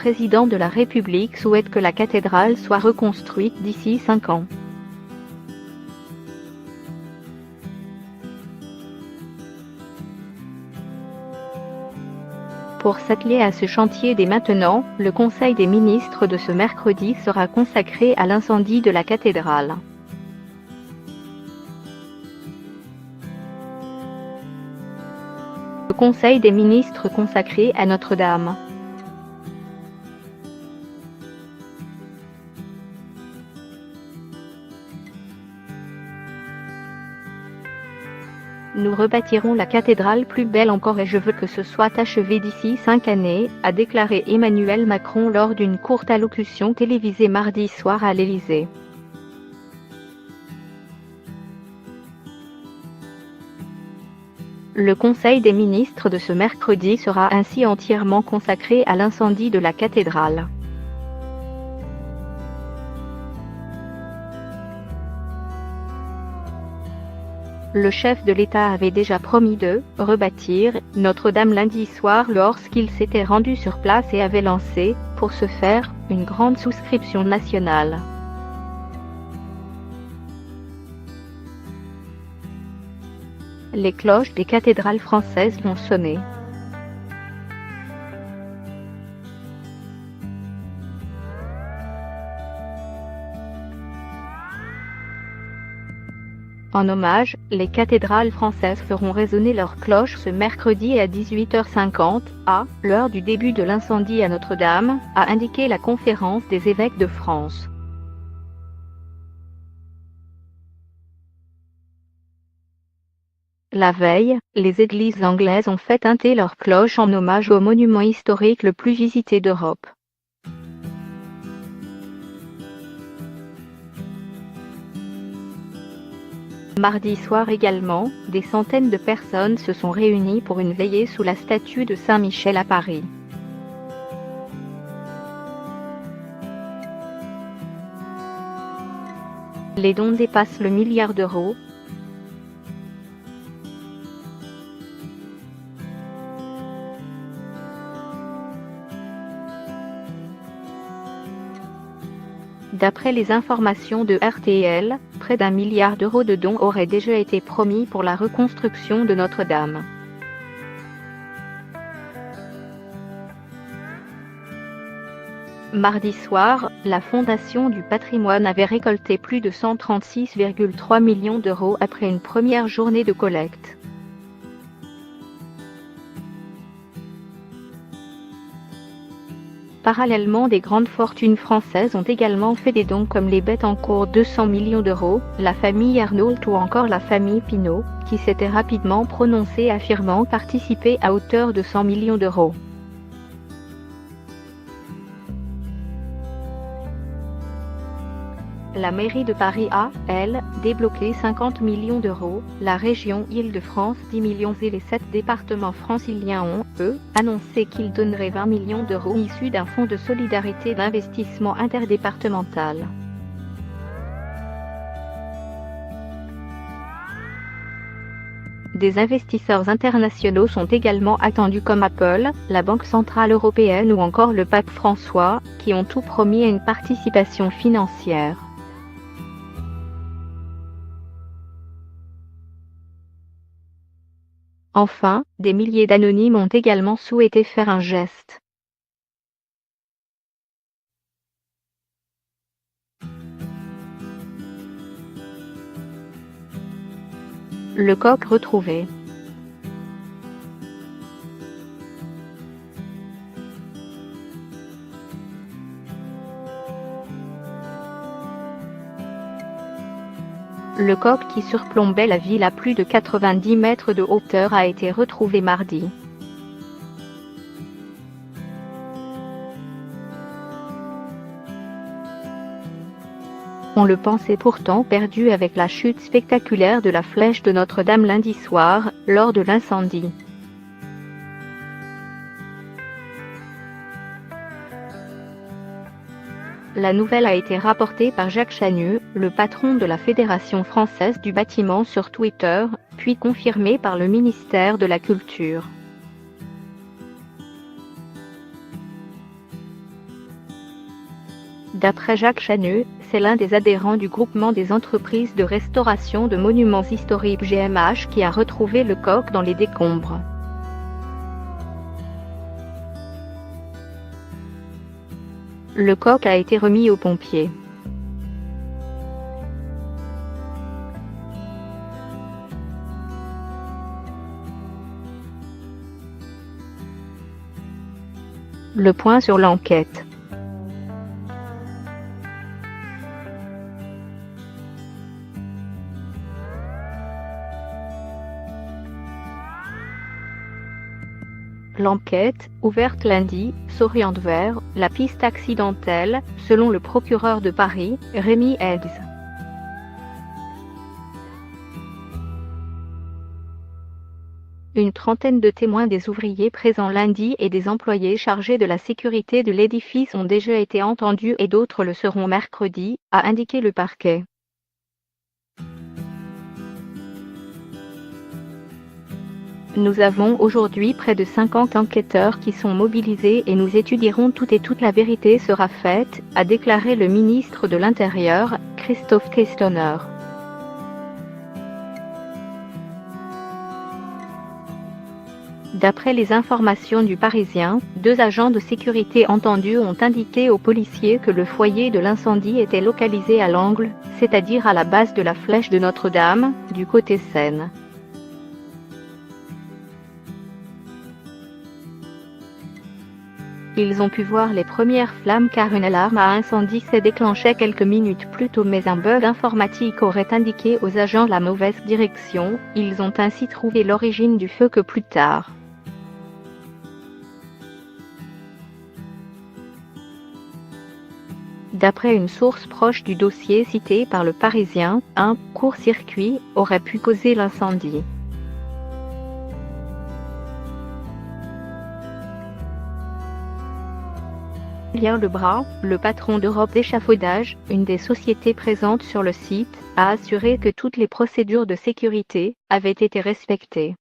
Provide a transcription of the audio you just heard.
président de la République souhaite que la cathédrale soit reconstruite d'ici 5 ans. Pour s'atteler à ce chantier dès maintenant, le Conseil des ministres de ce mercredi sera consacré à l'incendie de la cathédrale. Le Conseil des ministres consacré à Notre-Dame. Nous rebâtirons la cathédrale plus belle encore et je veux que ce soit achevé d'ici 5 années, a déclaré Emmanuel Macron lors d'une courte allocution télévisée mardi soir à l'Élysée. Le Conseil des ministres de ce mercredi sera ainsi entièrement consacré à l'incendie de la cathédrale. Le chef de l'État avait déjà promis de rebâtir Notre-Dame lundi soir lorsqu'il s'était rendu sur place et avait lancé, pour ce faire, une grande souscription nationale. Les cloches des cathédrales françaises l'ont sonné. En hommage, les cathédrales françaises feront résonner leurs cloches ce mercredi à 18h50, à l'heure du début de l'incendie à Notre-Dame, a indiqué la Conférence des évêques de France. La veille, les églises anglaises ont fait tinter leurs cloches en hommage au monument historique le plus visité d'Europe. Mardi soir également, des centaines de personnes se sont réunies pour une veillée sous la statue de Saint-Michel à Paris. Les dons dépassent le milliard d'euros. D'après les informations de RTL, près d'1 milliard d'euros de dons auraient déjà été promis pour la reconstruction de Notre-Dame. Mardi soir, la Fondation du patrimoine avait récolté plus de 136,3 millions d'euros après une première journée de collecte. Parallèlement, des grandes fortunes françaises ont également fait des dons comme les Bettencourt 200 millions d'euros, la famille Arnault ou encore la famille Pinault, qui s'était rapidement prononcée affirmant participer à hauteur de 100 millions d'euros. La mairie de Paris a, elle, débloqué 50 millions d'euros, la région Île-de-France 10 millions et les 7 départements franciliens ont, eux, annoncé qu'ils donneraient 20 millions d'euros issus d'un fonds de solidarité d'investissement interdépartemental. Des investisseurs internationaux sont également attendus comme Apple, la Banque centrale européenne ou encore le pape François, qui ont tout promis à une participation financière. Enfin, des milliers d'anonymes ont également souhaité faire un geste. Le coq retrouvé. Le coq qui surplombait la ville à plus de 90 mètres de hauteur a été retrouvé mardi. On le pensait pourtant perdu avec la chute spectaculaire de la flèche de Notre-Dame lundi soir, lors de l'incendie. La nouvelle a été rapportée par Jacques Chanu, le patron de la Fédération française du bâtiment sur Twitter, puis confirmée par le ministère de la Culture. D'après Jacques Channeux, c'est l'un des adhérents du groupement des entreprises de restauration de monuments historiques GMH qui a retrouvé le coq dans les décombres. Le coq a été remis aux pompiers. Le point sur l'enquête. L'enquête, ouverte lundi, s'oriente vers la piste accidentelle, selon le procureur de Paris, Rémi Eggs. Une trentaine de témoins des ouvriers présents lundi et des employés chargés de la sécurité de l'édifice ont déjà été entendus et d'autres le seront mercredi, a indiqué le parquet. Nous avons aujourd'hui près de 50 enquêteurs qui sont mobilisés et nous étudierons tout et toute la vérité sera faite, a déclaré le ministre de l'Intérieur, Christophe Castaner. D'après les informations du Parisien, 2 agents de sécurité entendus ont indiqué aux policiers que le foyer de l'incendie était localisé à l'angle, c'est-à-dire à la base de la flèche de Notre-Dame, du côté Seine. Ils ont pu voir les premières flammes car une alarme à incendie s'est déclenchée quelques minutes plus tôt mais un bug informatique aurait indiqué aux agents la mauvaise direction, ils ont ainsi trouvé l'origine du feu que plus tard. D'après une source proche du dossier cité par le Parisien, un court-circuit aurait pu causer l'incendie. Julien Lebras, le patron d'Europe d'Échafaudage, une des sociétés présentes sur le site, a assuré que toutes les procédures de sécurité avaient été respectées.